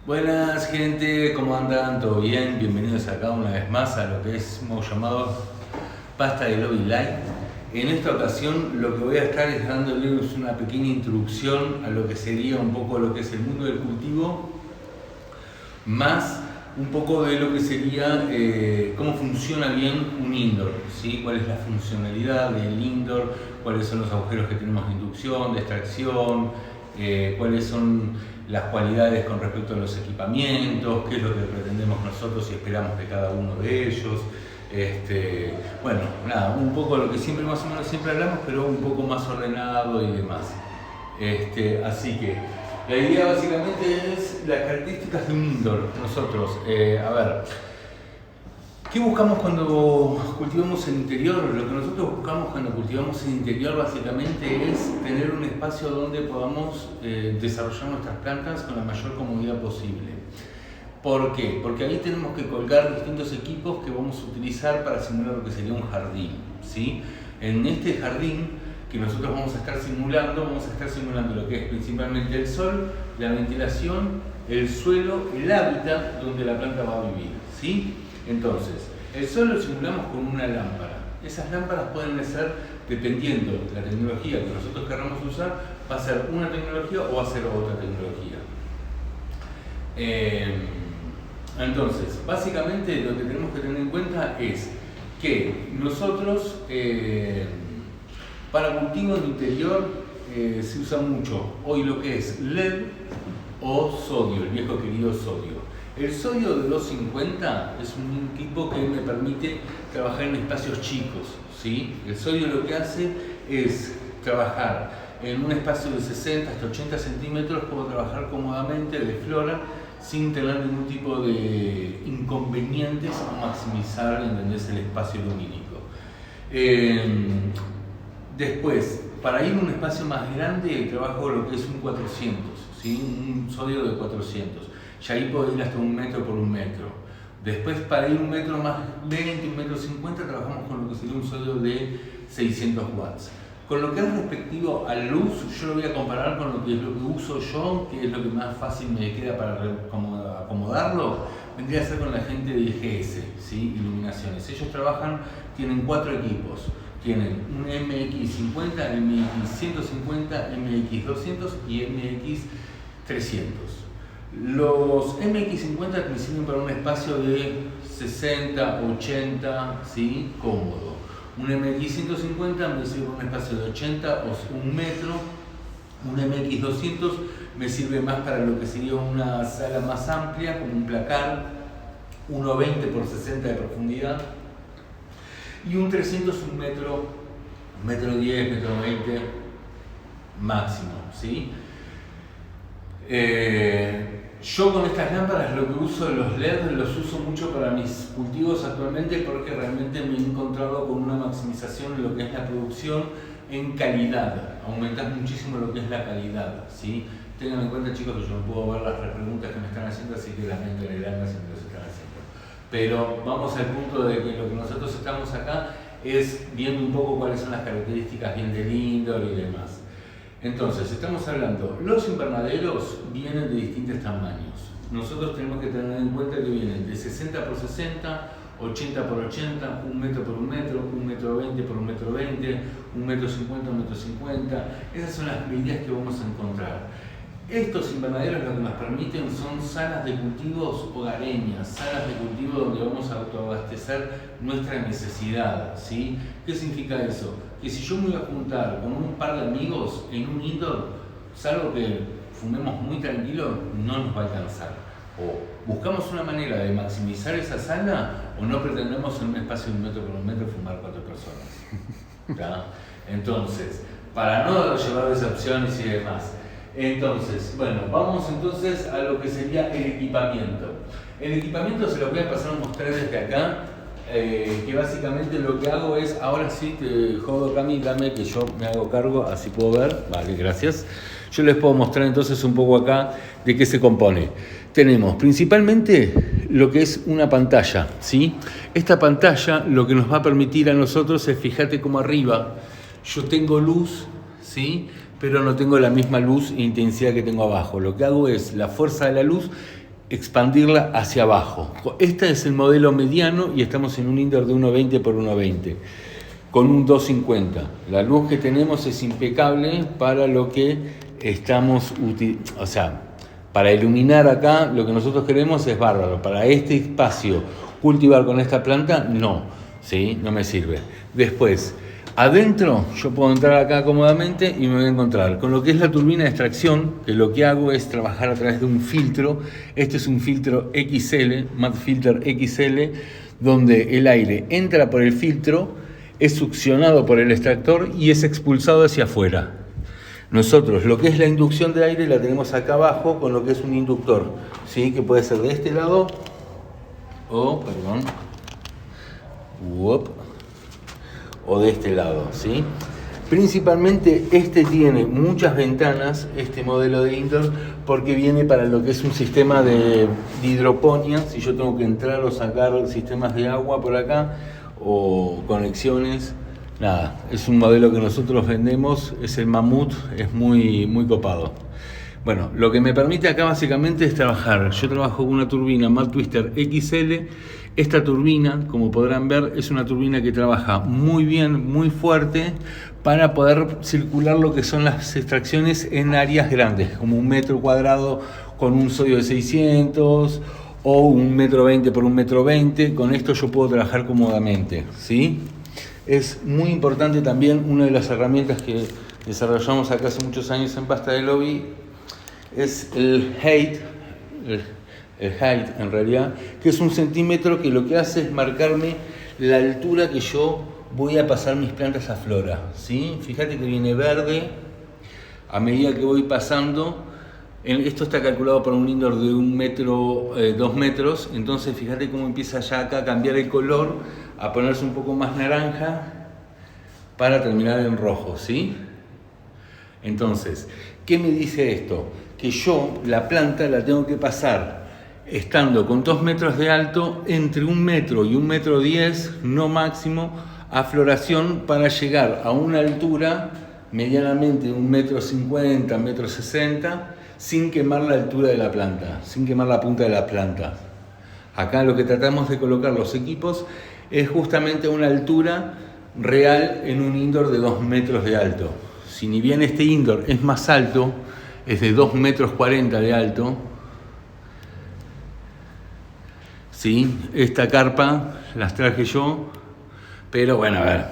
Buenas gente, ¿cómo andan? ¿Todo bien? Bienvenidos acá una vez más a lo que hemos llamado Pasta de Lobby Live. En esta ocasión lo que voy a estar es dándoles una pequeña introducción a lo que sería un poco lo que es el mundo del cultivo, más un poco de lo que sería cómo funciona bien un indoor, ¿sí? Cuál es la funcionalidad del indoor, cuáles son los agujeros que tenemos de inducción, de extracción, cuáles son las cualidades con respecto a los equipamientos, qué es lo que pretendemos nosotros y esperamos de cada uno de ellos. Bueno, nada, un poco lo que siempre más o menos siempre hablamos, pero un poco más ordenado y demás. Así que la idea básicamente es las características de un indoor. Nosotros, a ver, ¿qué buscamos cuando cultivamos en interior? Lo que nosotros buscamos cuando cultivamos en interior básicamente es tener un espacio donde podamos desarrollar nuestras plantas con la mayor comodidad posible. ¿Por qué? Porque ahí tenemos que colgar distintos equipos que vamos a utilizar para simular lo que sería un jardín, ¿sí? En este jardín que nosotros vamos a estar simulando lo que es principalmente el sol, la ventilación, el suelo, el hábitat donde la planta va a vivir, ¿sí? Entonces, el sol lo simulamos con una lámpara. Esas lámparas pueden ser, dependiendo de la tecnología que nosotros queramos usar, va a ser una tecnología o va a ser otra tecnología. Entonces, básicamente lo que tenemos que tener en cuenta es que nosotros, para cultivo en interior, se usa mucho hoy lo que es LED o sodio, el viejo querido sodio. El sodio de 250 es un equipo que me permite trabajar en espacios chicos, ¿sí? El sodio lo que hace es trabajar en un espacio de 60 hasta 80 centímetros, puedo trabajar cómodamente de flora sin tener ningún tipo de inconvenientes o maximizar, ¿entendés?, el espacio lumínico. Después, para ir a un espacio más grande, trabajo lo que es un 400, ¿sí? Un sodio de 400. Ya ahí puedo ir hasta 1 metro por 1 metro. Después, para ir 1 metro más 20, 1 metro 50, trabajamos con lo que sería un sodio de 600 watts. Con lo que es respectivo a luz, yo lo voy a comparar con lo que uso yo, que es lo que más fácil me queda para acomodarlo, vendría a ser con la gente de IGS, ¿sí? Iluminaciones. Ellos tienen 4 equipos. Tienen un MX50, MX150, MX200 y MX300. Los MX50 me sirven para un espacio de 60, 80, ¿sí? Cómodo. Un MX150 me sirve para un espacio de 80 o 1 metro. Un MX200 me sirve más para lo que sería una sala más amplia, como un placar, 1,20 por 60 de profundidad. Y un 300, 1 metro, 1,10 m, 1,20 m máximo, ¿sí? Yo con estas lámparas lo que uso, los LED, los uso mucho para mis cultivos actualmente porque realmente me he encontrado con una maximización en lo que es la producción en calidad. Aumentas muchísimo lo que es la calidad, ¿sí? Tengan en cuenta, chicos, que yo no puedo ver las preguntas que me están haciendo, así que lamento el alma si me los están haciendo. Pero vamos al punto de que lo que nosotros estamos acá es viendo un poco cuáles son las características bien del indoor y demás. Entonces, estamos hablando, los invernaderos vienen de distintos tamaños. Nosotros tenemos que tener en cuenta que vienen de 60 por 60, 80 por 80, 1 metro por 1 metro, 1,20 metro por 1,20 metro, 1,50 metro, 1,50 metro. Esas son las medidas que vamos a encontrar. Estos invernaderos lo que nos permiten son salas de cultivos hogareñas, salas de cultivo donde vamos a autoabastecer nuestra necesidad, ¿sí? ¿Qué significa eso? Que si yo me voy a juntar con un par de amigos en un indoor, salvo que fumemos muy tranquilo, no nos va a alcanzar. O buscamos una manera de maximizar esa sala, o no pretendemos en un espacio de 1 metro por 1 metro fumar 4 personas. ¿Ya? Entonces, para no llevar decepciones y demás. Entonces, bueno, vamos entonces a lo que sería el equipamiento. El equipamiento se lo voy a pasar a mostrar desde acá, que básicamente lo que hago es, ahora sí te jodo, Cami, dame que yo me hago cargo, así puedo ver, vale, gracias. Yo les puedo mostrar entonces un poco acá de qué se compone. Tenemos principalmente lo que es una pantalla, ¿sí? Esta pantalla lo que nos va a permitir a nosotros es, fíjate cómo arriba yo tengo luz, ¿sí?, pero no tengo la misma luz e intensidad que tengo abajo. Lo que hago es, la fuerza de la luz expandirla hacia abajo. Este es el modelo mediano y estamos en un indoor de 1.20 por 1.20 con un 250. La luz que tenemos es impecable para lo que estamos utilizando, o sea, para iluminar acá lo que nosotros queremos es bárbaro. Para este espacio, cultivar con esta planta, no, ¿sí? No me sirve. Después, adentro yo puedo entrar acá cómodamente y me voy a encontrar con lo que es la turbina de extracción, que lo que hago es trabajar a través de un filtro. Este es un filtro XL, Mud Filter XL, donde el aire entra por el filtro, es succionado por el extractor y es expulsado hacia afuera. Nosotros lo que es la inducción de aire la tenemos acá abajo con lo que es un inductor, ¿sí? Que puede ser de este lado o de este lado, ¿sí? Principalmente este tiene muchas ventanas, este modelo de indoor, porque viene para lo que es un sistema de hidroponía. Si yo tengo que entrar o sacar sistemas de agua por acá o conexiones, nada, es un modelo que nosotros vendemos, es el Mamut, es muy, muy copado. Bueno, lo que me permite acá básicamente es trabajar. Yo trabajo con una turbina Mud Twister XL. Esta turbina, como podrán ver, es una turbina que trabaja muy bien, muy fuerte, para poder circular lo que son las extracciones en áreas grandes, como 1 metro cuadrado con un sodio de 600 o 1,20 m por 1,20 m. Con esto yo puedo trabajar cómodamente, ¿sí? Es muy importante también, una de las herramientas que desarrollamos acá hace muchos años en pasta de lobby, es el height en realidad, que es 1 centímetro, que lo que hace es marcarme la altura que yo voy a pasar mis plantas a flora, ¿sí? Fíjate que viene verde a medida que voy pasando. Esto está calculado para un indoor de 1 metro, 2 metros, entonces fíjate cómo empieza ya acá a cambiar el color, a ponerse un poco más naranja para terminar en rojo, ¿sí? Entonces, ¿qué me dice esto? Que yo la planta la tengo que pasar estando con 2 metros de alto, entre 1 metro y 1,10 m, no máximo, a floración, para llegar a una altura medianamente de 1,50 m, 1,60 m, sin quemar la altura de la planta, sin quemar la punta de la planta. Acá lo que tratamos de colocar los equipos es justamente a una altura real en un indoor de 2 metros de alto. Si ni bien este indoor es más alto, es de 2,40 metros de alto, ¿sí? Esta carpa las traje yo, pero bueno, a ver,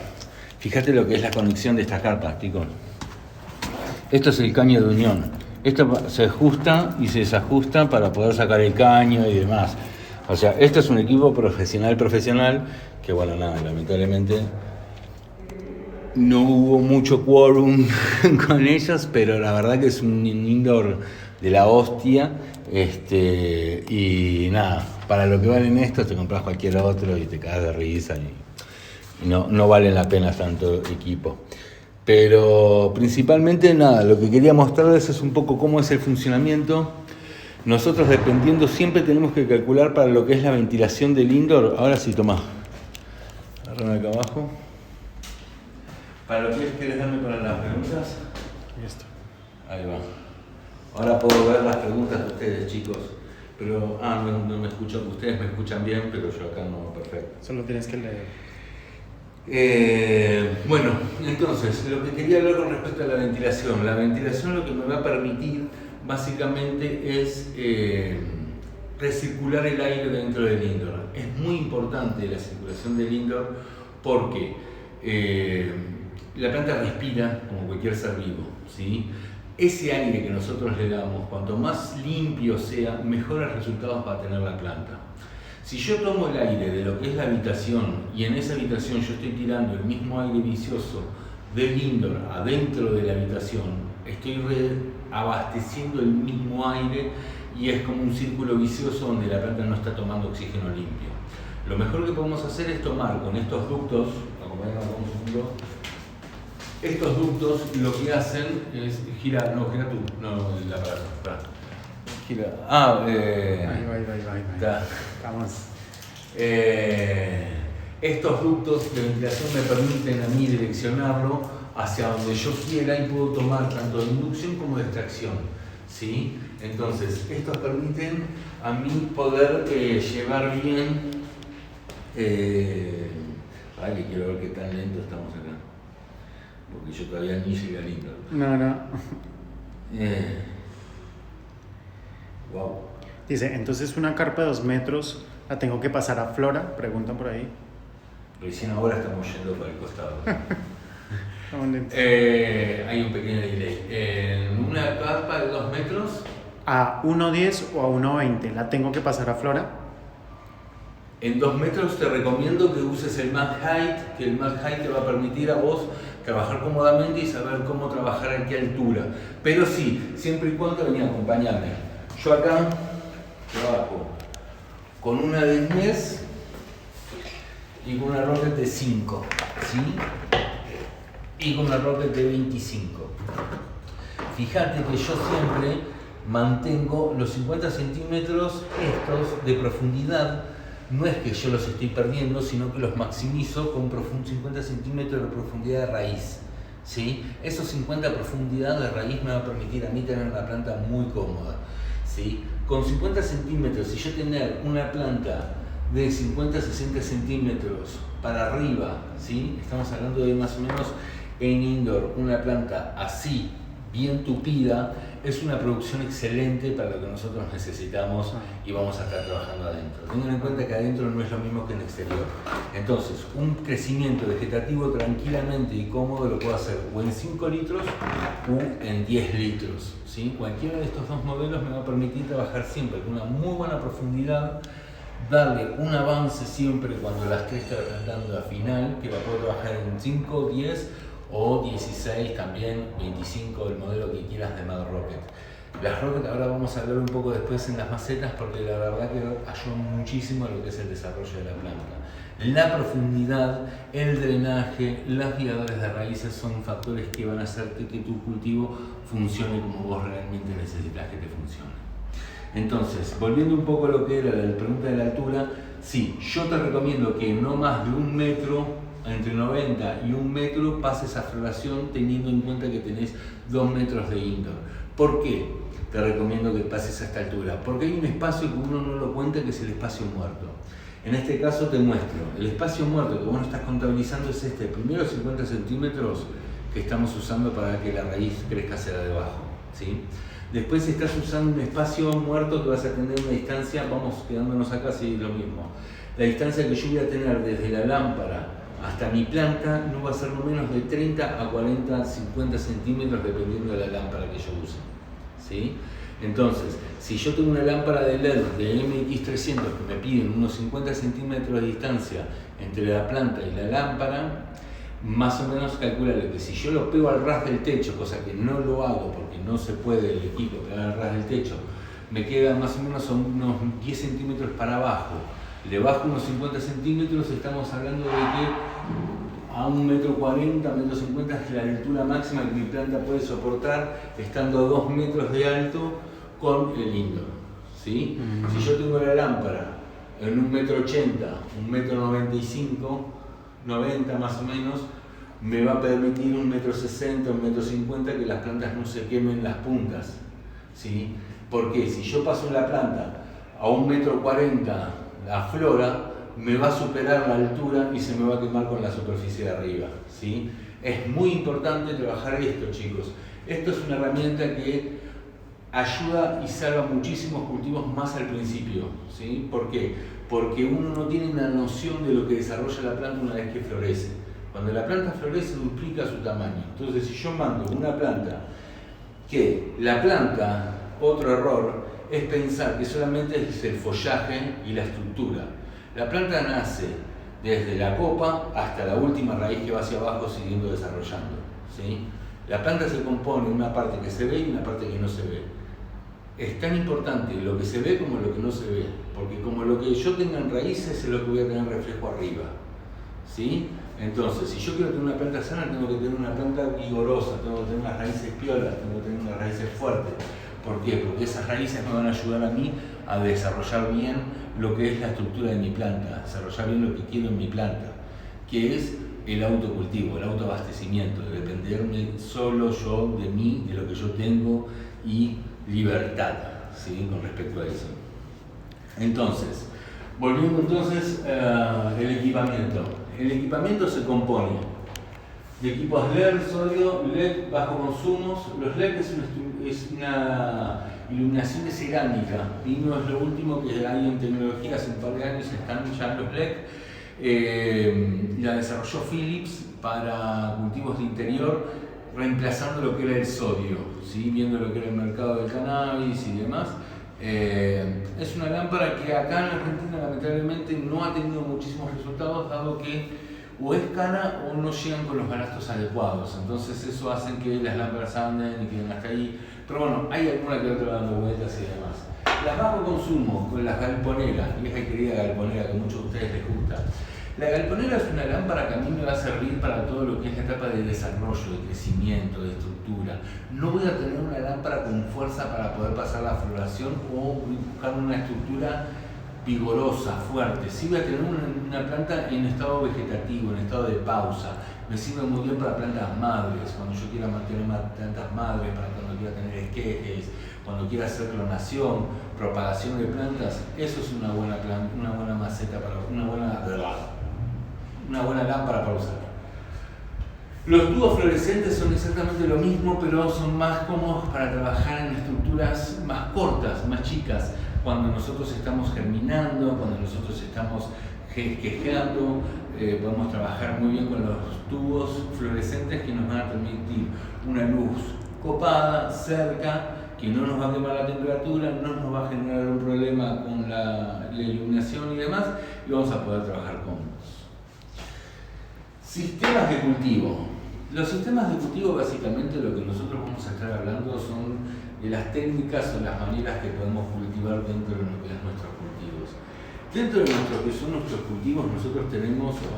fíjate lo que es la conexión de esta carpa, chicos. Esto es el caño de unión. Esto se ajusta y se desajusta para poder sacar el caño y demás. O sea, este es un equipo profesional, que bueno, nada, lamentablemente no hubo mucho quórum con ellos, pero la verdad que es un indoor de la hostia. Y nada, para lo que valen estos te compras cualquier otro y te cagas de risa y no valen la pena tanto equipo. Pero principalmente nada, lo que quería mostrarles es un poco cómo es el funcionamiento. Nosotros, dependiendo, siempre tenemos que calcular para lo que es la ventilación del indoor. Ahora sí, tomá, agárrame acá abajo. Para lo que es, ¿quieres darme para las preguntas? Listo. Ahí va. Ahora puedo ver las preguntas de ustedes, chicos. Pero, no me escuchan, ustedes me escuchan bien, pero yo acá no, perfecto. Solo tienes que leer. Bueno, entonces, lo que quería hablar con respecto a la ventilación. La ventilación lo que me va a permitir básicamente es recircular el aire dentro del indoor. Es muy importante la circulación del indoor porque la planta respira como cualquier ser vivo, ¿sí? Ese aire que nosotros le damos, cuanto más limpio sea, mejores resultados va a tener la planta. Si yo tomo el aire de lo que es la habitación y en esa habitación yo estoy tirando el mismo aire vicioso del indoor adentro de la habitación, estoy abasteciendo el mismo aire y es como un círculo vicioso donde la planta no está tomando oxígeno limpio. Lo mejor que podemos hacer es tomar con estos ductos, acompáñame con un segundo. Estos ductos lo que hacen es gira tú, el aparato. Gira. Ahí. Vamos. Estos ductos de ventilación me permiten a mí direccionarlo hacia donde yo quiera y puedo tomar tanto de inducción como de extracción, ¿sí? Entonces, estos permiten a mí poder llevar bien. Ay, que quiero ver qué tan lento estamos acá. Porque yo todavía ni llegué al Indoor. No. Wow. Dice, entonces una carpa de 2 metros la tengo que pasar a Flora, preguntan por ahí. Recién ahora estamos yendo para el costado. ¿Dónde? Hay un pequeño delay. En una carpa de 2 metros. ¿A 1.10 o a 1.20 la tengo que pasar a Flora? En 2 metros te recomiendo que uses el Max Height, que el Max Height te va a permitir a vos trabajar cómodamente y saber cómo trabajar a qué altura. Pero sí, siempre y cuando venía a acompañarme. Yo acá trabajo con una de 10 y con una Rocket de 5, ¿sí? Y con una Rocket de 25. Fíjate que yo siempre mantengo los 50 centímetros estos de profundidad. No es que yo los estoy perdiendo, sino que los maximizo con 50 centímetros de profundidad de raíz, ¿sí? Esos 50 de profundidad de raíz me va a permitir a mí tener una planta muy cómoda, ¿sí? Con 50 centímetros, si yo tener una planta de 50-60 centímetros para arriba, ¿sí? Estamos hablando de más o menos en indoor, una planta así, bien tupida, es una producción excelente para lo que nosotros necesitamos y vamos a estar trabajando adentro. Tengan en cuenta que adentro no es lo mismo que en exterior. Entonces, un crecimiento vegetativo tranquilamente y cómodo lo puedo hacer o en 5 litros o en 10 litros. ¿Sí? Cualquiera de estos dos modelos me va a permitir trabajar siempre con una muy buena profundidad, darle un avance siempre cuando la esté tratando a final, que la puedo trabajar en 5, 10 o 16 también, 25, el modelo que quieras de Mad Rocket. Las Rocket ahora vamos a hablar un poco después en las macetas porque la verdad que ayudan muchísimo a lo que es el desarrollo de la planta. La profundidad, el drenaje, las guiadores de raíces son factores que van a hacer que tu cultivo funcione como vos realmente necesitas que te funcione. Entonces, volviendo un poco a lo que era la pregunta de la altura, sí, yo te recomiendo que no más de 1 metro, entre 90 y 1 metro, pases a floración teniendo en cuenta que tenés 2 metros de indoor. ¿Por qué te recomiendo que pases a esta altura? Porque hay un espacio que uno no lo cuenta, que es el espacio muerto. En este caso te muestro, el espacio muerto que vos no estás contabilizando es este, primero 50 centímetros que estamos usando para que la raíz crezca hacia debajo, ¿sí? Después estás usando un espacio muerto que vas a tener una distancia, vamos quedándonos acá, sí, lo mismo. La distancia que yo voy a tener desde la lámpara hasta mi planta no va a ser no menos de 30 a 40, 50 centímetros dependiendo de la lámpara que yo use, ¿sí? Entonces, si yo tengo una lámpara de LED de MX300 que me piden unos 50 centímetros de distancia entre la planta y la lámpara, más o menos calcularle que si yo lo pego al ras del techo, cosa que no lo hago porque no se puede el equipo pegar al ras del techo, me queda más o menos unos 10 centímetros para abajo. Le bajo unos 50 centímetros, estamos hablando de que a 1,40 m, 1,50 m es la altura máxima que mi planta puede soportar estando a 2 metros de alto con el indoor, ¿sí? Si yo tengo la lámpara en 1,80 m, 1,95 m, 90 más o menos, me va a permitir 1,60 m, 1,50 m que las plantas no se quemen las puntas, ¿sí? Porque si yo paso la planta a 1,40 m la flora, me va a superar la altura y se me va a quemar con la superficie de arriba, ¿sí? Es muy importante trabajar esto, chicos. Esto es una herramienta que ayuda y salva muchísimos cultivos más al principio, ¿sí? ¿Por qué? Porque uno no tiene una noción de lo que desarrolla la planta una vez que florece. Cuando la planta florece, duplica su tamaño. Entonces, si yo mando una planta, que la planta, otro error, es pensar que solamente es el follaje y la estructura. La planta nace desde la copa hasta la última raíz que va hacia abajo siguiendo desarrollando, ¿sí? La planta se compone de una parte que se ve y una parte que no se ve. Es tan importante lo que se ve como lo que no se ve, porque como lo que yo tenga en raíces es lo que voy a tener reflejo arriba, ¿sí? Entonces, si yo quiero tener una planta sana, tengo que tener una planta vigorosa, tengo que tener unas raíces piolas, tengo que tener unas raíces fuertes. ¿Por qué? Porque esas raíces me van a ayudar a mí a desarrollar bien lo que es la estructura de mi planta, desarrollar bien lo que quiero en mi planta, que es el autocultivo, el autoabastecimiento, de dependerme solo yo de mí, de lo que yo tengo y libertad. ¿sí? Con respecto a eso. Entonces, volviendo entonces al equipamiento. El equipamiento se compone de equipos LED, sodio, LED, bajo consumos. Los LED es una iluminación de cerámica. Vino es lo último que hay en tecnología, hace un par de años están ya los LED. La desarrolló Philips para cultivos de interior, reemplazando lo que era el sodio, ¿sí? Viendo lo que era el mercado del cannabis y demás. Es una lámpara que acá en Argentina lamentablemente no ha tenido muchísimos resultados, dado que o es cara o no llegan con los gastos adecuados. Entonces eso hace que las lámparas anden y queden hasta ahí. Pero bueno, hay alguna que otra dando vueltas y demás. Las bajo consumo, con las galponeras, vieja y querida galponera que a muchos de ustedes les gusta. La galponera es una lámpara que a mí me va a servir para todo lo que es la etapa de desarrollo, de crecimiento, de estructura. No voy a tener una lámpara con fuerza para poder pasar la floración o buscar una estructura vigorosa, fuerte. Sí voy a tener una planta en estado vegetativo, en estado de pausa. Me sirve muy bien para plantas madres, cuando yo quiera mantener plantas madres, para cuando quiera tener esquejes, cuando quiera hacer clonación, propagación de plantas. Eso es una buena maceta, para una buena lámpara para usar. Los tubos fluorescentes son exactamente lo mismo, pero son más cómodos para trabajar en estructuras más cortas, más chicas. Cuando nosotros estamos germinando, cuando nosotros estamos quejando, podemos trabajar muy bien con los tubos fluorescentes que nos van a permitir una luz copada, cerca, que no nos va a quemar la temperatura, no nos va a generar un problema con la iluminación y demás, y vamos a poder trabajar cómodos. Sistemas de cultivo. Los sistemas de cultivo, básicamente lo que nosotros vamos a estar hablando son de las técnicas o las maneras que podemos cultivar dentro de lo que es nuestros cultivos. Dentro de lo que son nuestros cultivos, nosotros tenemos, no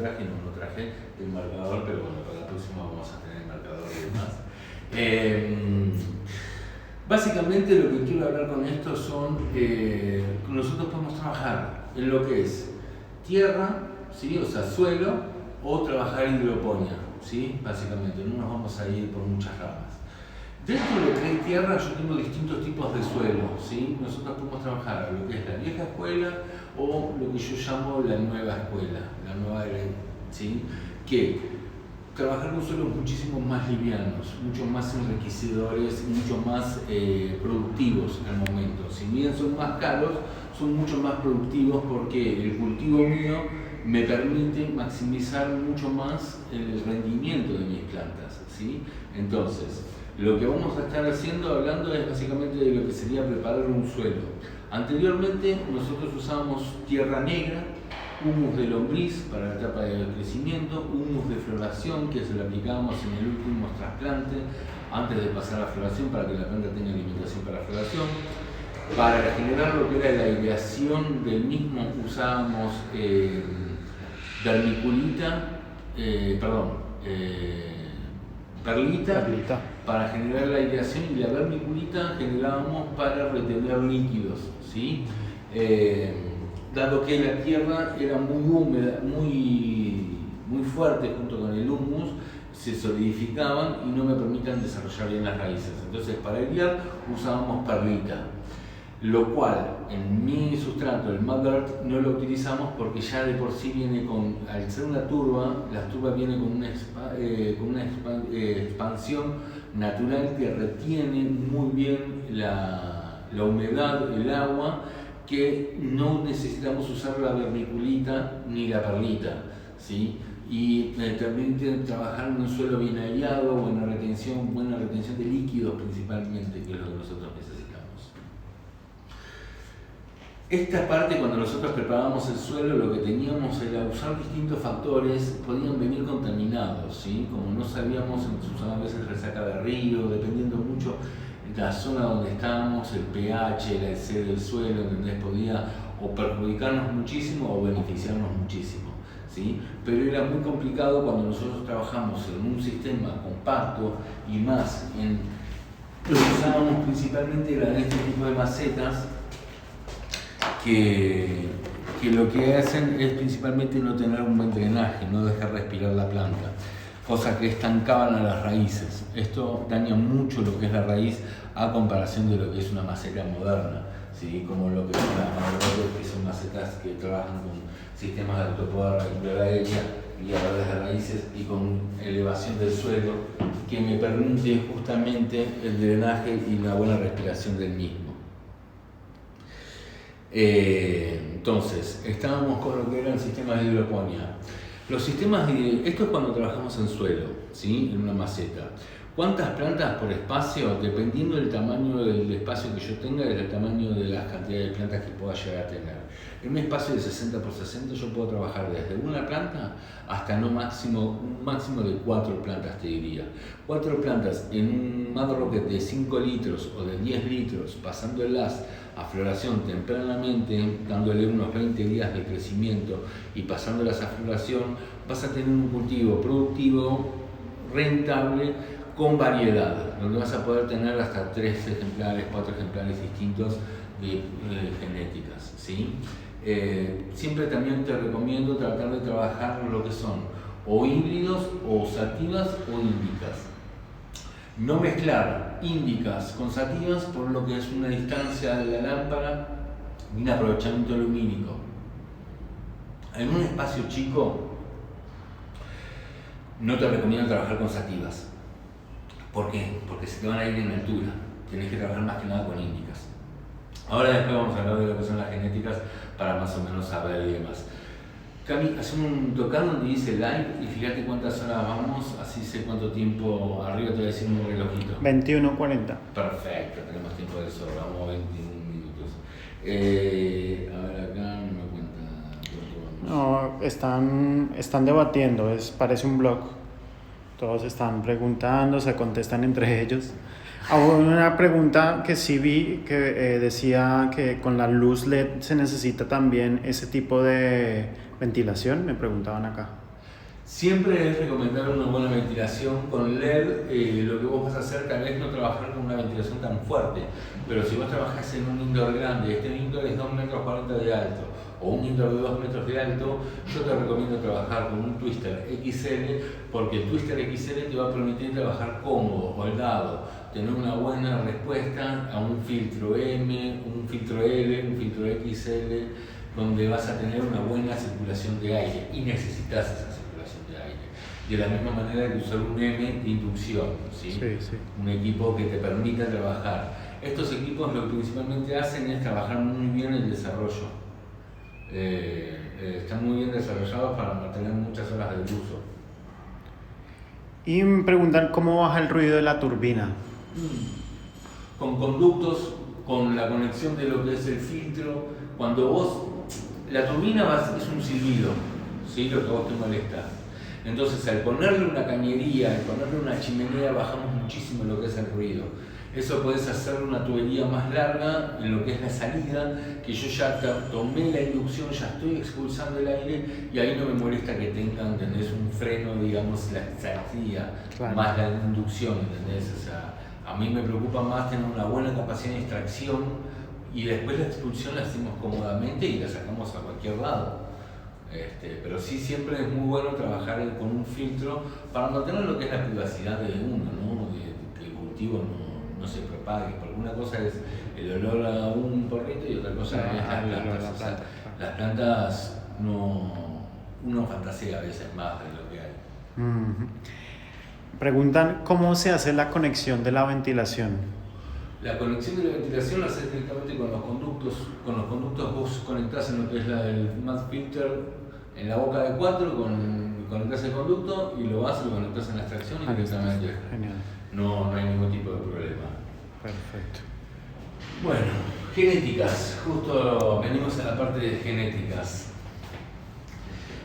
traje el marcador, pero bueno, para la próxima vamos a tener el marcador y demás. Básicamente lo que quiero hablar con esto son, nosotros podemos trabajar en lo que es tierra, ¿sí? O sea, suelo, o trabajar hidroponía, ¿sí? Básicamente, no nos vamos a ir por muchas ramas. Dentro de lo que es tierra, yo tengo distintos tipos de suelo, ¿sí? Nosotros podemos trabajar lo que es la vieja escuela o lo que yo llamo la nueva escuela, la nueva era, ¿sí? Que trabajar con suelos muchísimo más livianos, mucho más enriquecedores y mucho más productivos al momento. Si bien son más caros, son mucho más productivos porque el cultivo mío me permite maximizar mucho más el rendimiento de mis plantas, ¿sí? Entonces, lo que vamos a estar hablando es básicamente de lo que sería preparar un suelo. Anteriormente nosotros usábamos tierra negra, humus de lombriz para la etapa de crecimiento, humus de floración que se lo aplicábamos en el último trasplante antes de pasar a la floración para que la planta tenga alimentación para la floración. Para generar lo que era la aireación del mismo usábamos perlita para generar la aireación, y la vermiculita generábamos para retener líquidos, ¿sí? Dado que la tierra era muy húmeda, muy fuerte junto con el humus, se solidificaban y no me permitían desarrollar bien las raíces. Entonces para airear usábamos perlita, lo cual en mi sustrato, el Mud Dirt, no lo utilizamos porque ya de por sí viene con, al ser una turba, la turba viene con una expansión natural que retiene muy bien la humedad, el agua, que no necesitamos usar la vermiculita ni la perlita, ¿sí? Y permite trabajar en un suelo bien aireado, buena retención de líquidos principalmente, que es lo que nosotros necesitamos. Esta parte, cuando nosotros preparábamos el suelo, lo que teníamos era usar distintos factores, podían venir contaminados, ¿sí? Como no sabíamos, se usaba a veces resaca de río, dependiendo mucho de la zona donde estábamos, el pH, la sed del suelo, ¿entendés? Podía o perjudicarnos muchísimo o beneficiarnos muchísimo, ¿sí? Pero era muy complicado cuando nosotros trabajamos en un sistema compacto y más lo que usábamos principalmente eran este tipo de macetas que lo que hacen es principalmente no tener un buen drenaje, no dejar respirar la planta. cosa que estancaban a las raíces. Esto daña mucho lo que es la raíz a comparación de lo que es una maceta moderna, ¿sí? Como lo que son las Agrobotics, que son macetas que trabajan con sistemas de autopoda radicular aérea y a de raíces y con elevación del suelo, que me permite justamente el drenaje y la buena respiración del mismo. Entonces, estábamos con lo que eran sistemas de hidroponía. Los sistemas esto es cuando trabajamos en suelo, ¿sí? En una maceta. ¿Cuántas plantas por espacio? Dependiendo del tamaño del espacio que yo tenga, es el tamaño de las cantidades de plantas que pueda llegar a tener. En un espacio de 60 por 60 yo puedo trabajar desde una planta hasta un máximo de 4 plantas, te diría. 4 plantas en un Mad Rocket de 5 litros o de 10 litros, pasándolas a floración tempranamente, dándole unos 20 días de crecimiento y pasándolas a floración, vas a tener un cultivo productivo, rentable, con variedad, donde vas a poder tener hasta 3 ejemplares, 4 ejemplares distintos de genéticas, ¿sí? Siempre también te recomiendo tratar de trabajar lo que son o híbridos, o sativas o índicas. No mezclar índicas con sativas por lo que es una distancia de la lámpara y un aprovechamiento lumínico. En un espacio chico no te recomiendo trabajar con sativas. ¿Por qué? Porque se te van a ir en altura. Tienes que trabajar más que nada con índicas. Ahora después vamos a hablar de lo que son las genéticas para más o menos saber y demás. Cami, haz un tocar donde dice live y fíjate cuántas horas vamos, así sé cuánto tiempo. Arriba te voy a decir un relojito. 21:40. Perfecto, tenemos tiempo de sobra, vamos 21 minutos. A ver acá, no me cuenta. No, están debatiendo, parece un blog. Todos están preguntando, se contestan entre ellos. Hubo una pregunta que sí vi que decía que con la luz LED se necesita también ese tipo de ventilación, me preguntaban acá. Siempre es recomendable una buena ventilación con LED. Lo que vos vas a hacer tal vez no trabajar con una ventilación tan fuerte, pero si vos trabajás en un indoor grande, este indoor es 2,40 metros de alto, o un indoor de 2 metros de alto, yo te recomiendo trabajar con un Twister XL, porque el Twister XL te va a permitir trabajar cómodo, holgado, tener una buena respuesta a un filtro M, un filtro L, un filtro XL, donde vas a tener una buena circulación de aire y necesitas esa circulación de aire. De la misma manera que usar un M de inducción, ¿sí? Sí. Un equipo que te permita trabajar. Estos equipos lo que principalmente hacen es trabajar muy bien el desarrollo. Están muy bien desarrollados para mantener muchas horas de uso. Y me preguntan cómo baja el ruido de la turbina. Con conductos, con la conexión de lo que es el filtro. Cuando vos, la turbina es un silbido, ¿sí? Lo que a vos te molesta. Entonces, al ponerle una cañería, al ponerle una chimenea, bajamos muchísimo lo que es el ruido. Eso podés hacer una tubería más larga en lo que es la salida, que yo ya tomé la inducción, ya estoy expulsando el aire y ahí no me molesta que tenés un freno, digamos, la salida, claro, más la inducción, ¿entendés? O sea, a mí me preocupa más tener una buena capacidad de extracción y después la expulsión la hacemos cómodamente y la sacamos a cualquier lado. Pero sí, siempre es muy bueno trabajar con un filtro para mantener lo que es la privacidad de uno, ¿no? Que el cultivo no se propague, porque una cosa es el olor a un porrito y otra cosa es las plantas. O sea, las plantas uno fantasea a veces más de lo que hay. Preguntan cómo se hace la conexión de la ventilación. La conexión de la ventilación la haces directamente con los conductos. Con los conductos vos conectás en lo que es la del Mad Filter en la boca de 4, conectás el conducto y lo conectás en la extracción y directamente. Genial. No hay ningún tipo de problema. Perfecto. Bueno, genéticas. Justo venimos a la parte de genéticas.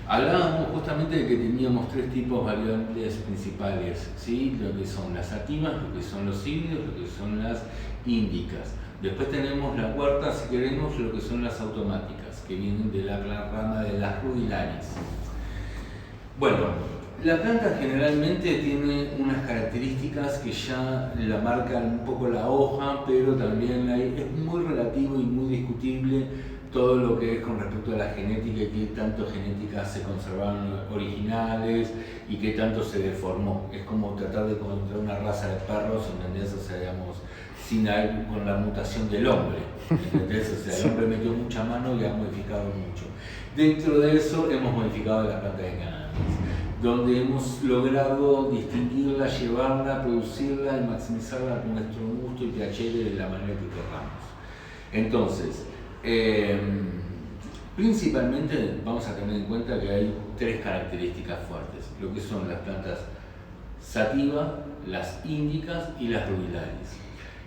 Hablábamos justamente de que teníamos 3 tipos de variables principales, ¿sí? Lo que son las sativas, lo que son los híbridos, lo que son las índicas. Después tenemos la cuarta, si queremos, lo que son las automáticas, que vienen de la rama de las rudilaris. Bueno, la planta generalmente tiene unas características que ya la marcan un poco la hoja, pero también es muy relativo y muy discutible todo lo que es con respecto a la genética y qué tanto genética se conservaron originales y qué tanto se deformó. Es como tratar de encontrar una raza de perros, ¿entendés? O sea, digamos, con la mutación del hombre, ¿entendés? O sea, el hombre metió mucha mano y ha modificado mucho. Dentro de eso hemos modificado la planta de cannabis, donde hemos logrado distinguirla, llevarla, producirla y maximizarla con nuestro gusto y piacere de la manera que queramos. Entonces, principalmente vamos a tener en cuenta que hay 3 características fuertes, lo que son las plantas sativa, las índicas y las rubilaris.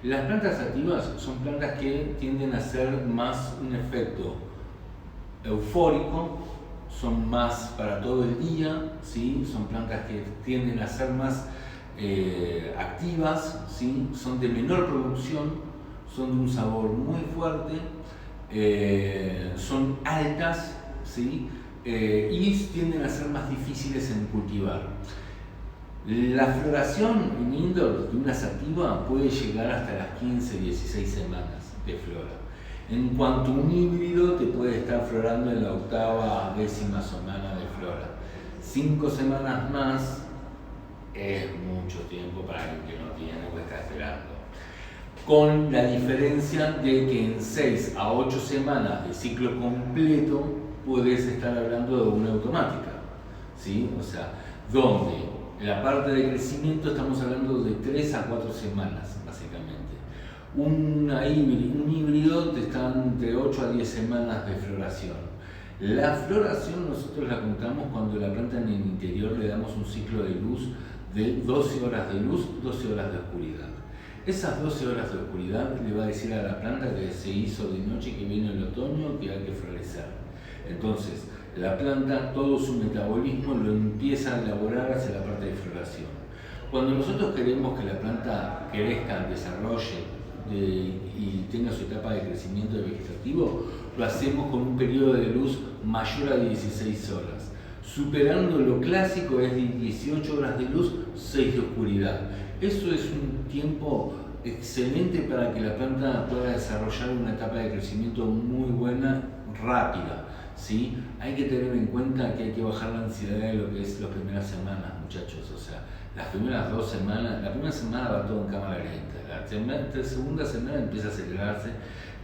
Las plantas sativas son plantas que tienden a ser más un efecto eufórico, son más para todo el día, ¿sí? Son plantas que tienden a ser más activas, ¿sí? Son de menor producción, son de un sabor muy fuerte, son altas, ¿sí? Y tienden a ser más difíciles en cultivar. La floración en indoor de una sativa puede llegar hasta las 15-16 semanas de flora. En cuanto a un híbrido, te puede estar florando en la 8ª, 10ª semana de flora. 5 semanas más es mucho tiempo para alguien que no tiene o está esperando. Con la diferencia de que en 6 a 8 semanas de ciclo completo puedes estar hablando de una automática, ¿sí? O sea, donde en la parte de crecimiento estamos hablando de 3 a 4 semanas, básicamente. Un híbrido te está entre 8 a 10 semanas de floración. La floración nosotros la contamos cuando la planta en el interior le damos un ciclo de luz de 12 horas de luz, 12 horas de oscuridad. Esas 12 horas de oscuridad le va a decir a la planta que se hizo de noche, que viene el otoño, que hay que florecer. Entonces, la planta, todo su metabolismo lo empieza a elaborar hacia la parte de floración. Cuando nosotros queremos que la planta crezca, desarrolle y tenga su etapa de crecimiento vegetativo, lo hacemos con un periodo de luz mayor a 16 horas. Superando lo clásico es de 18 horas de luz, 6 de oscuridad. Eso es un tiempo excelente para que la planta pueda desarrollar una etapa de crecimiento muy buena, rápida, ¿sí? Hay que tener en cuenta que hay que bajar la ansiedad de lo que es las primeras semanas, muchachos. O sea, las primeras 2 semanas, la primera semana va todo en cámara lenta, la segunda semana empieza a acelerarse,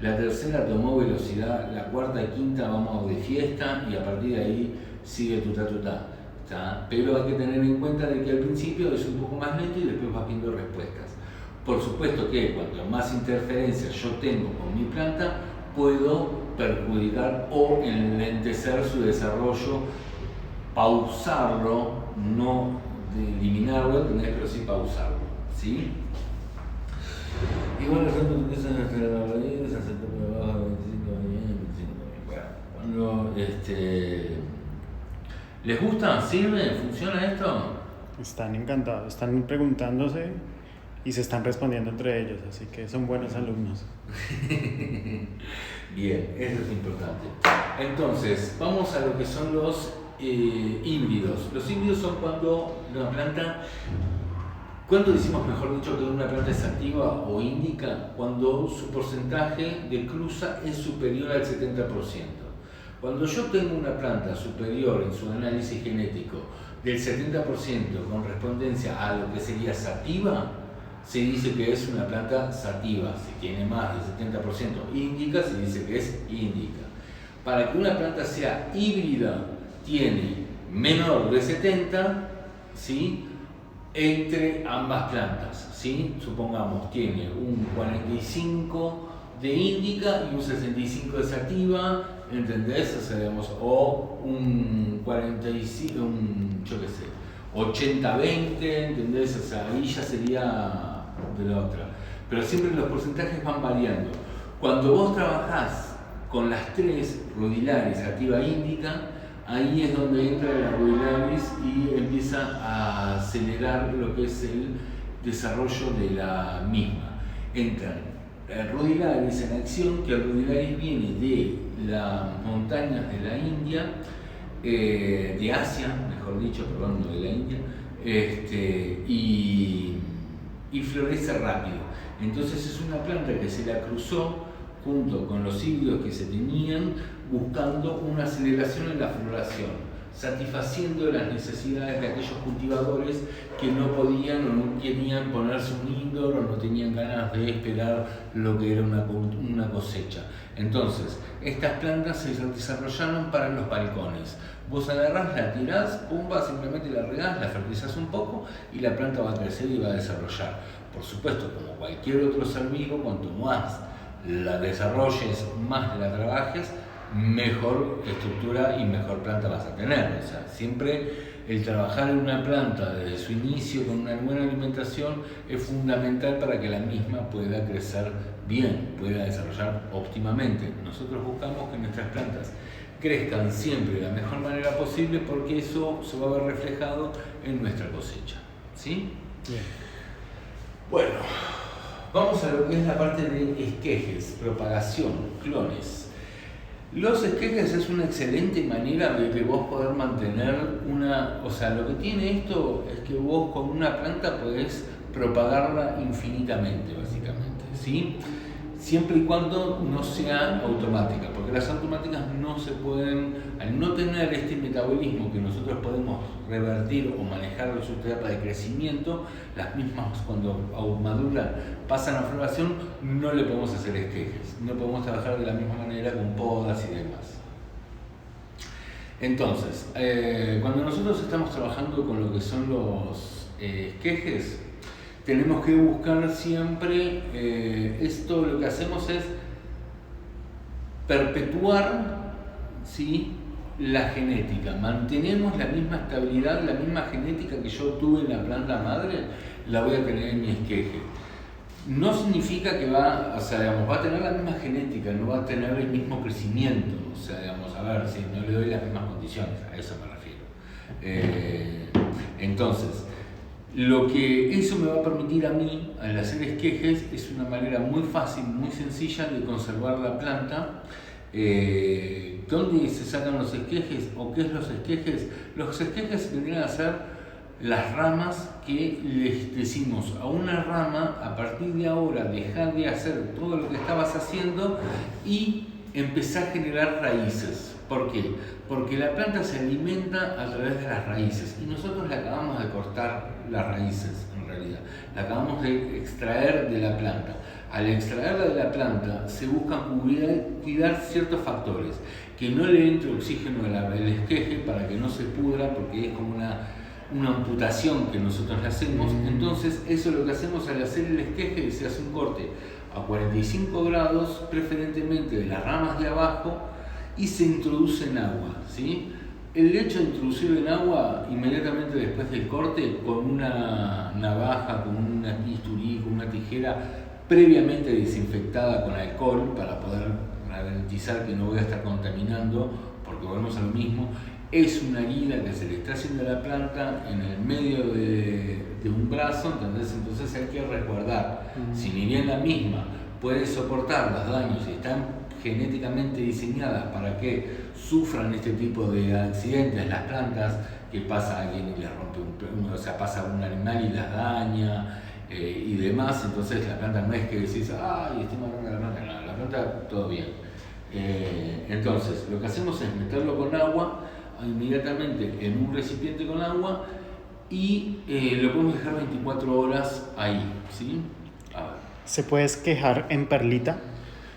la tercera tomó velocidad, la cuarta y quinta vamos de fiesta y a partir de ahí sigue tutá. Pero hay que tener en cuenta de que al principio es un poco más lento y después vas viendo respuestas. Por supuesto que cuanto más interferencias yo tengo con mi planta, puedo perjudicar o enlentecer su desarrollo, pausarlo, no eliminarlo, pero sí pausarlo, ¿sí? Igual el rato empiezan a estar la raíz, se acerca por abajo a 25 bueno, cuando ¿les gusta? ¿Sirve? ¿Funciona esto? Están encantados, están preguntándose y se están respondiendo entre ellos, así que son buenos alumnos. Bien, eso es importante. Entonces, vamos a lo que son los híbridos. Los híbridos son cuando una planta, cuando decimos, mejor dicho, que una planta es sativa o índica, cuando su porcentaje de cruza es superior al 70%. Cuando yo tengo una planta superior en su análisis genético del 70% con respondencia a lo que sería sativa, se dice que es una planta sativa. Si tiene más del 70% índica, se dice que es índica. Para que una planta sea híbrida, tiene menor de 70, ¿sí? Entre ambas plantas, ¿sí? Supongamos, tiene un 45 de índica y un 65 de sativa, ¿entendés? O sea, digamos, o un 45, yo qué sé, 80-20, ¿entendés? O sea, ahí ya sería de la otra. Pero siempre los porcentajes van variando. Cuando vos trabajás con las 3, rudilaris, sativa, índica, ahí es donde entra la rudilaris y empieza a acelerar lo que es el desarrollo de la misma. Entran el rudilaris en acción, que el rudilaris viene de las montañas de la India, de Asia, mejor dicho, perdón, no de la India, y florece rápido. Entonces es una planta que se la cruzó junto con los híbridos que se tenían, buscando una aceleración en la floración, satisfaciendo las necesidades de aquellos cultivadores que no podían o no querían ponerse un indoor o no tenían ganas de esperar lo que era una cosecha. Entonces, estas plantas se desarrollaron para los balcones. Vos agarrás, la tirás, pumba, simplemente la regás, la fertilizás un poco y la planta va a crecer y va a desarrollar. Por supuesto, como cualquier otro ser vivo, cuanto más la desarrolles, más la trabajes, mejor estructura y mejor planta vas a tener. O sea, siempre el trabajar en una planta desde su inicio con una buena alimentación es fundamental para que la misma pueda crecer bien, pueda desarrollar óptimamente. Nosotros buscamos que nuestras plantas crezcan siempre de la mejor manera posible porque eso se va a ver reflejado en nuestra cosecha. ¿Sí? Bien. Bueno, vamos a lo que es la parte de esquejes, propagación, clones. Los esquejes es una excelente manera de vos poder mantener una... O sea, lo que tiene esto es que vos con una planta podés propagarla infinitamente, básicamente, ¿sí? Siempre y cuando no sea automática, porque las automáticas no se pueden, al no tener este metabolismo que nosotros podemos revertir o manejar en su etapa de crecimiento, las mismas cuando maduran, pasan a floración, no le podemos hacer esquejes, no podemos trabajar de la misma manera con podas y demás. Entonces, cuando nosotros estamos trabajando con lo que son los esquejes, tenemos que buscar siempre, esto lo que hacemos es perpetuar, ¿sí?, la genética. Mantenemos la misma estabilidad, la misma genética que yo tuve en la planta madre, la voy a tener en mi esqueje. No significa que va a tener la misma genética, no va a tener el mismo crecimiento, o sea, digamos, a ver, si no le doy las mismas condiciones, a eso me refiero. Entonces, lo que eso me va a permitir a mí, al hacer esquejes, es una manera muy fácil, muy sencilla de conservar la planta. ¿Dónde se sacan los esquejes o qué es los esquejes? Los esquejes vendrían a ser las ramas que les decimos a una rama: a partir de ahora dejar de hacer todo lo que estabas haciendo y empezar a generar raíces. ¿Por qué? Porque la planta se alimenta a través de las raíces y nosotros le acabamos de cortar las raíces, en realidad. La acabamos de extraer de la planta. Al extraerla de la planta se buscan cuidar ciertos factores, que no le entre oxígeno al esqueje para que no se pudra, porque es como una amputación que nosotros le hacemos. Entonces eso es lo que hacemos al hacer el esqueje: se hace un corte a 45 grados, preferentemente de las ramas de abajo, y se introduce en agua, ¿sí? El hecho de introducirlo en agua inmediatamente después del corte, con una navaja, con un bisturí, con una tijera previamente desinfectada con alcohol para poder garantizar que no voy a estar contaminando, porque volvemos a lo mismo, es una herida que se le está haciendo a la planta en el medio de un brazo, ¿entendés? Entonces hay que resguardar. Si ni bien la misma puede soportar los daños y están genéticamente diseñadas para que sufran este tipo de accidentes, las plantas, que pasa alguien y les rompe pasa un animal y las daña y demás, entonces la planta no es que decís, ay, estoy matando a la planta, no, la planta todo bien. Entonces lo que hacemos es meterlo con agua, inmediatamente en un recipiente con agua, y lo podemos dejar 24 horas ahí, ¿sí? A ver. ¿Se puede esquejar en perlita?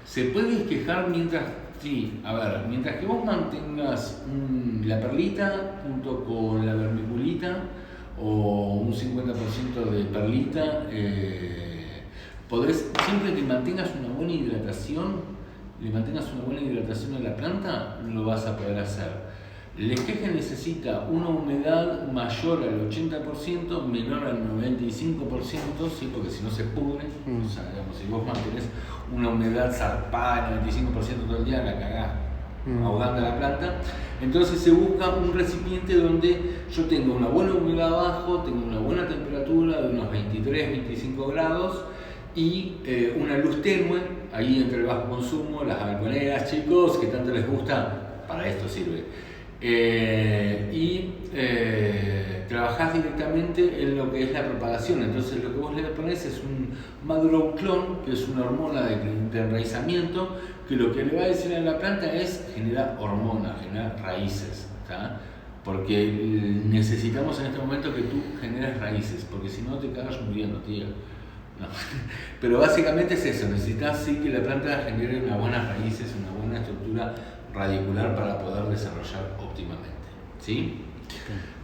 Se puede esquejar mientras que vos mantengas la perlita junto con la vermiculita o un 50% de perlita, siempre que mantengas una buena hidratación, en la planta, lo vas a poder hacer. El esqueje necesita una humedad mayor al 80%, menor al 95%, ¿sí? Porque si no se pudre. O sea, digamos, si vos mantenés una humedad zarpada, 95% todo el día, la cagás ahogando a la planta. Entonces se busca un recipiente donde yo tenga una buena humedad abajo, tenga una buena temperatura de unos 23-25 grados y una luz tenue, ahí entre el bajo consumo, las balconeras, chicos, que tanto les gusta, para esto sirve. Trabajás directamente en lo que es la propagación. Entonces lo que vos le pones es un maduroclon, que es una hormona de enraizamiento, que lo que le va a decir a la planta es generar hormonas, generar raíces, ¿tá? Porque necesitamos en este momento que tú generes raíces, porque si no te cagas muriendo, tío. No. Pero básicamente es eso, necesitas sí que la planta genere unas buenas raíces, una buena estructura radicular para poder desarrollar óptimamente, ¿sí?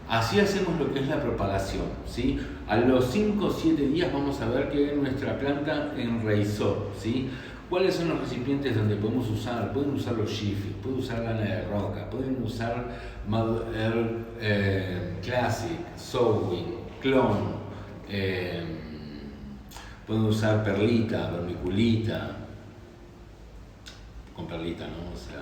Así hacemos lo que es la propagación, ¿sí? A los 5 o 7 días vamos a ver que nuestra planta enraizó, ¿sí? ¿Cuáles son los recipientes donde podemos usar? Pueden usar los Jiffy, pueden usar lana de roca, pueden usar Classic, Sowing, Clone, pueden usar perlita, vermiculita, con perlita, ¿no? O sea,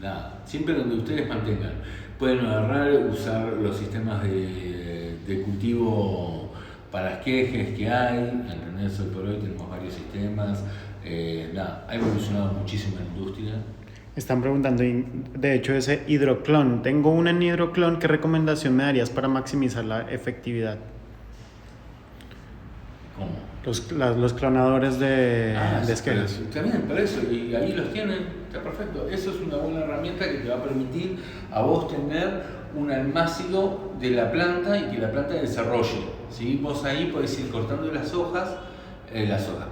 nada, siempre donde ustedes mantengan. Pueden agarrar, usar los sistemas de cultivo para esquejes que hay, ¿entendés? Hoy por hoy tenemos varios sistemas, nada, ha evolucionado muchísimo la industria. Están preguntando, de hecho, ese hidroclon. Tengo una en hidroclon, ¿qué recomendación me darías para maximizar la efectividad? ¿Cómo? Los clonadores de esquejes. También, para eso, y ahí los tienen, está perfecto. Eso es una buena herramienta que te va a permitir a vos tener un almácigo de la planta y que la planta desarrolle, ¿sí? Vos ahí podés ir cortando las hojas,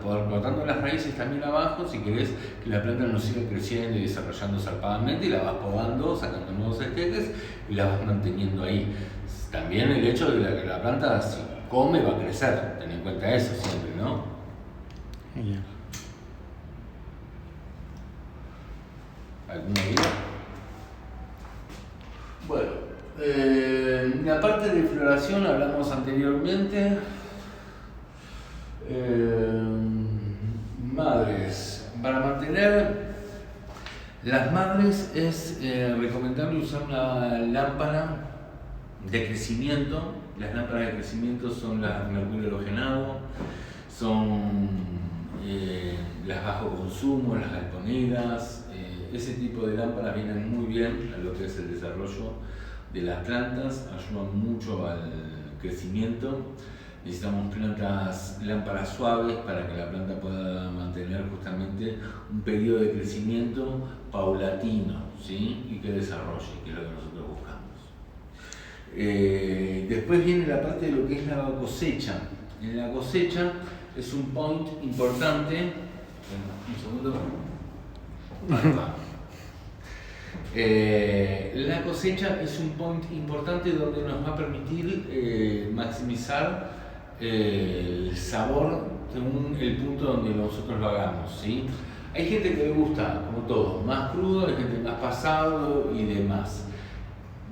cortando las raíces también abajo, si querés que la planta no siga creciendo y desarrollando zarpadamente, y la vas podando, sacando nuevos esquejes y la vas manteniendo ahí. También el hecho de que la planta, si come, va a crecer, ten en cuenta eso siempre, ¿no? Genial. ¿Alguna idea? Bueno, la parte de floración hablamos anteriormente. Madres. Para mantener las madres es recomendable usar una lámpara de crecimiento. Las lámparas de crecimiento son las mercurio halogenado, son las bajo consumo, las galponeras. Ese tipo de lámparas vienen muy bien a lo que es el desarrollo de las plantas, ayudan mucho al crecimiento. Necesitamos lámparas suaves para que la planta pueda mantener justamente un periodo de crecimiento paulatino, ¿sí? Y que desarrolle, que es lo que nosotros buscamos. Después viene la parte de lo que es la cosecha. En la cosecha es un point importante. Un segundo. La cosecha es un point importante donde nos va a permitir maximizar el sabor según el punto donde nosotros lo hagamos, ¿sí? Hay gente que le gusta, como todo, más crudo, hay gente más pasado y demás.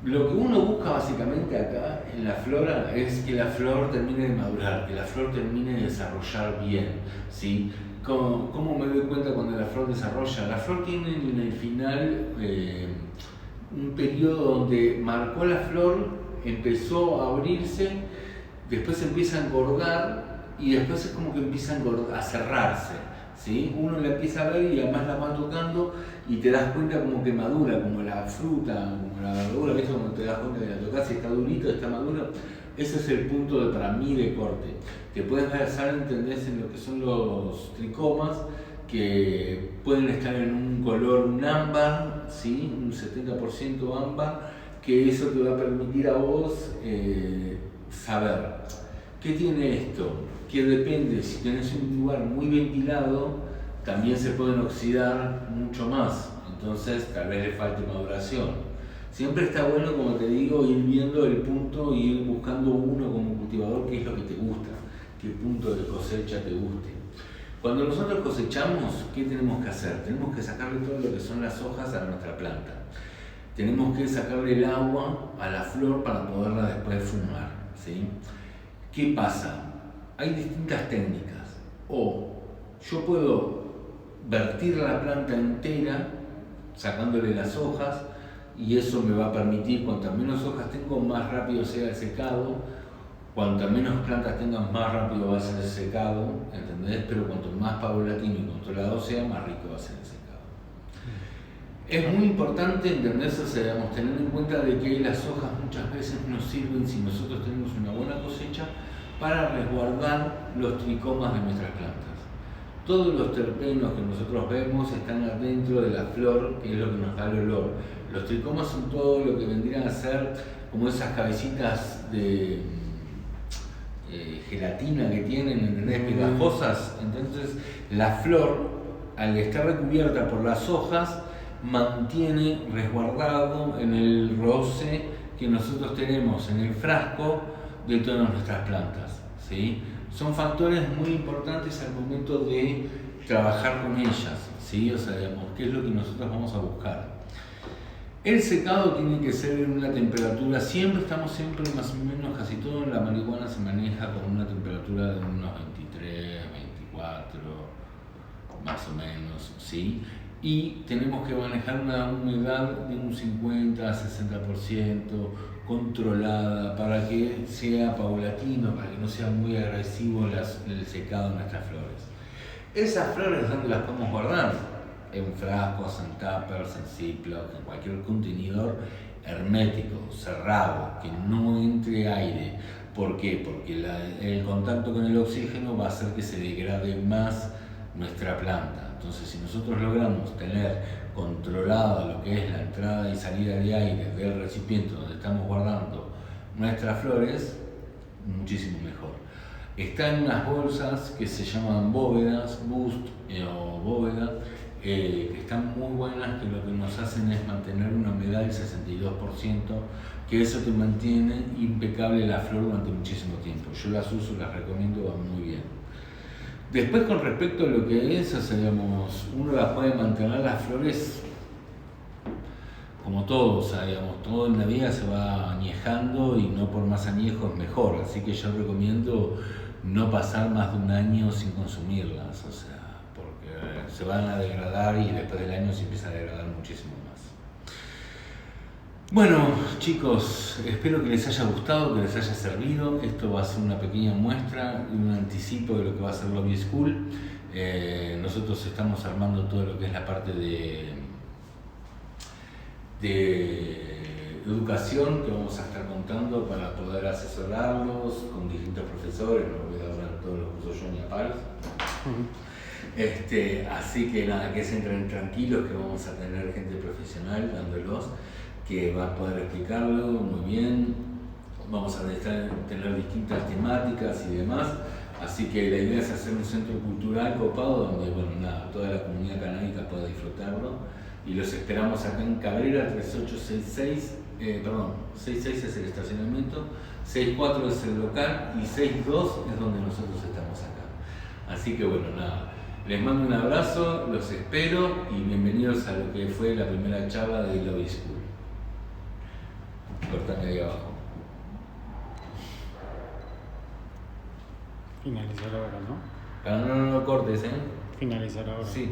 Lo que uno busca básicamente acá en la flora es que la flor termine de madurar, que la flor termine de desarrollar bien, ¿sí? ¿Cómo me doy cuenta cuando la flor desarrolla? La flor tiene en el final un periodo donde marcó la flor, empezó a abrirse, después empieza a engordar y después es como que empieza a cerrarse, ¿sí? Uno la empieza a ver y además la va tocando y te das cuenta como que madura, como la fruta, como la verdura, ¿ves? Cuando te das cuenta de la tocas, si está durito, está maduro. Ese es el punto para mí de corte. Te puedes basar, entendés, en lo que son los tricomas, que pueden estar en un color, un ámbar, ¿sí? Un 70% ámbar, que eso te va a permitir a vos saber. ¿Qué tiene esto? Que depende, si tenés un lugar muy ventilado, también se pueden oxidar mucho más, entonces tal vez le falte maduración. Siempre está bueno, como te digo, ir viendo el punto y ir buscando uno como cultivador qué es lo que te gusta, qué punto de cosecha te guste. Cuando nosotros cosechamos, ¿qué tenemos que hacer? Tenemos que sacarle todo lo que son las hojas a nuestra planta. Tenemos que sacarle el agua a la flor para poderla después fumar, ¿sí? ¿Qué pasa? Hay distintas técnicas. O yo puedo vertir la planta entera sacándole las hojas, y eso me va a permitir, cuantas menos hojas tengo, más rápido sea el secado. Cuantas menos plantas tengas, más rápido va a ser el secado, ¿entendés? Pero cuanto más paulatino y controlado sea, más rico va a ser el secado. Es muy importante entenderse, o sea, digamos, tener en cuenta de que las hojas muchas veces nos sirven, si nosotros tenemos una buena cosecha, para resguardar los tricomas de nuestras plantas. Todos los terpenos que nosotros vemos están adentro de la flor, que es lo que nos da el olor. Los tricomas son todo lo que vendrían a ser como esas cabecitas de gelatina que tienen, ¿entendés? Pegajosas. Entonces la flor, al estar recubierta por las hojas, mantiene resguardado en el roce que nosotros tenemos en el frasco de todas nuestras plantas, ¿sí? Son factores muy importantes al momento de trabajar con ellas, ¿sí? O sea, digamos, ¿qué es lo que nosotros vamos a buscar? El secado tiene que ser en una temperatura, siempre más o menos, casi todo en la marihuana se maneja con una temperatura de unos 23, 24, más o menos, ¿sí? Y tenemos que manejar una humedad de un 50 a 60% controlada para que sea paulatino, para que no sea muy agresivo el secado de nuestras flores. Esas flores, ¿dónde las podemos guardar? En frascos, en tuppers, en Ziploc, en cualquier contenedor hermético, cerrado, que no entre aire. ¿Por qué? Porque el contacto con el oxígeno va a hacer que se degrade más nuestra planta. Entonces, si nosotros logramos tener controlada lo que es la entrada y salida de aire del recipiente donde estamos guardando nuestras flores, muchísimo mejor. Están unas bolsas que se llaman bóvedas, boost o bóveda, que están muy buenas, que lo que nos hacen es mantener una humedad del 62%, que eso te mantiene impecable la flor durante muchísimo tiempo. Yo las uso, las recomiendo, van muy bien. Después, con respecto a lo que es, o sea, digamos, uno las puede mantener las flores como todo, o sea, digamos, todo en la vida se va añejando y no por más añejos mejor, así que yo recomiendo no pasar más de un año sin consumirlas, o sea, porque se van a degradar y después del año se empieza a degradar muchísimo más. Bueno, chicos, espero que les haya gustado, que les haya servido. Esto va a ser una pequeña muestra y un anticipo de lo que va a ser Lobby School. Nosotros estamos armando todo lo que es la parte de educación que vamos a estar contando para poder asesorarlos con distintos profesores. No voy a dar todos los cursos yo ni a palos. Así que nada, que se entren tranquilos, que vamos a tener gente profesional dándolos, que va a poder explicarlo muy bien. Vamos a tener distintas temáticas y demás, así que la idea es hacer un centro cultural copado donde, bueno, nada, toda la comunidad canábica pueda disfrutarlo, y los esperamos acá en Cabrera 3866, 66 es el estacionamiento, 64 es el local y 62 es donde nosotros estamos acá. Así que bueno, nada, les mando un abrazo, los espero y bienvenidos a lo que fue la primera charla de Lobby School. Cortame ahí abajo. Finalizar ahora, ¿no? Pero no cortes, ¿eh? Finalizar ahora. Sí.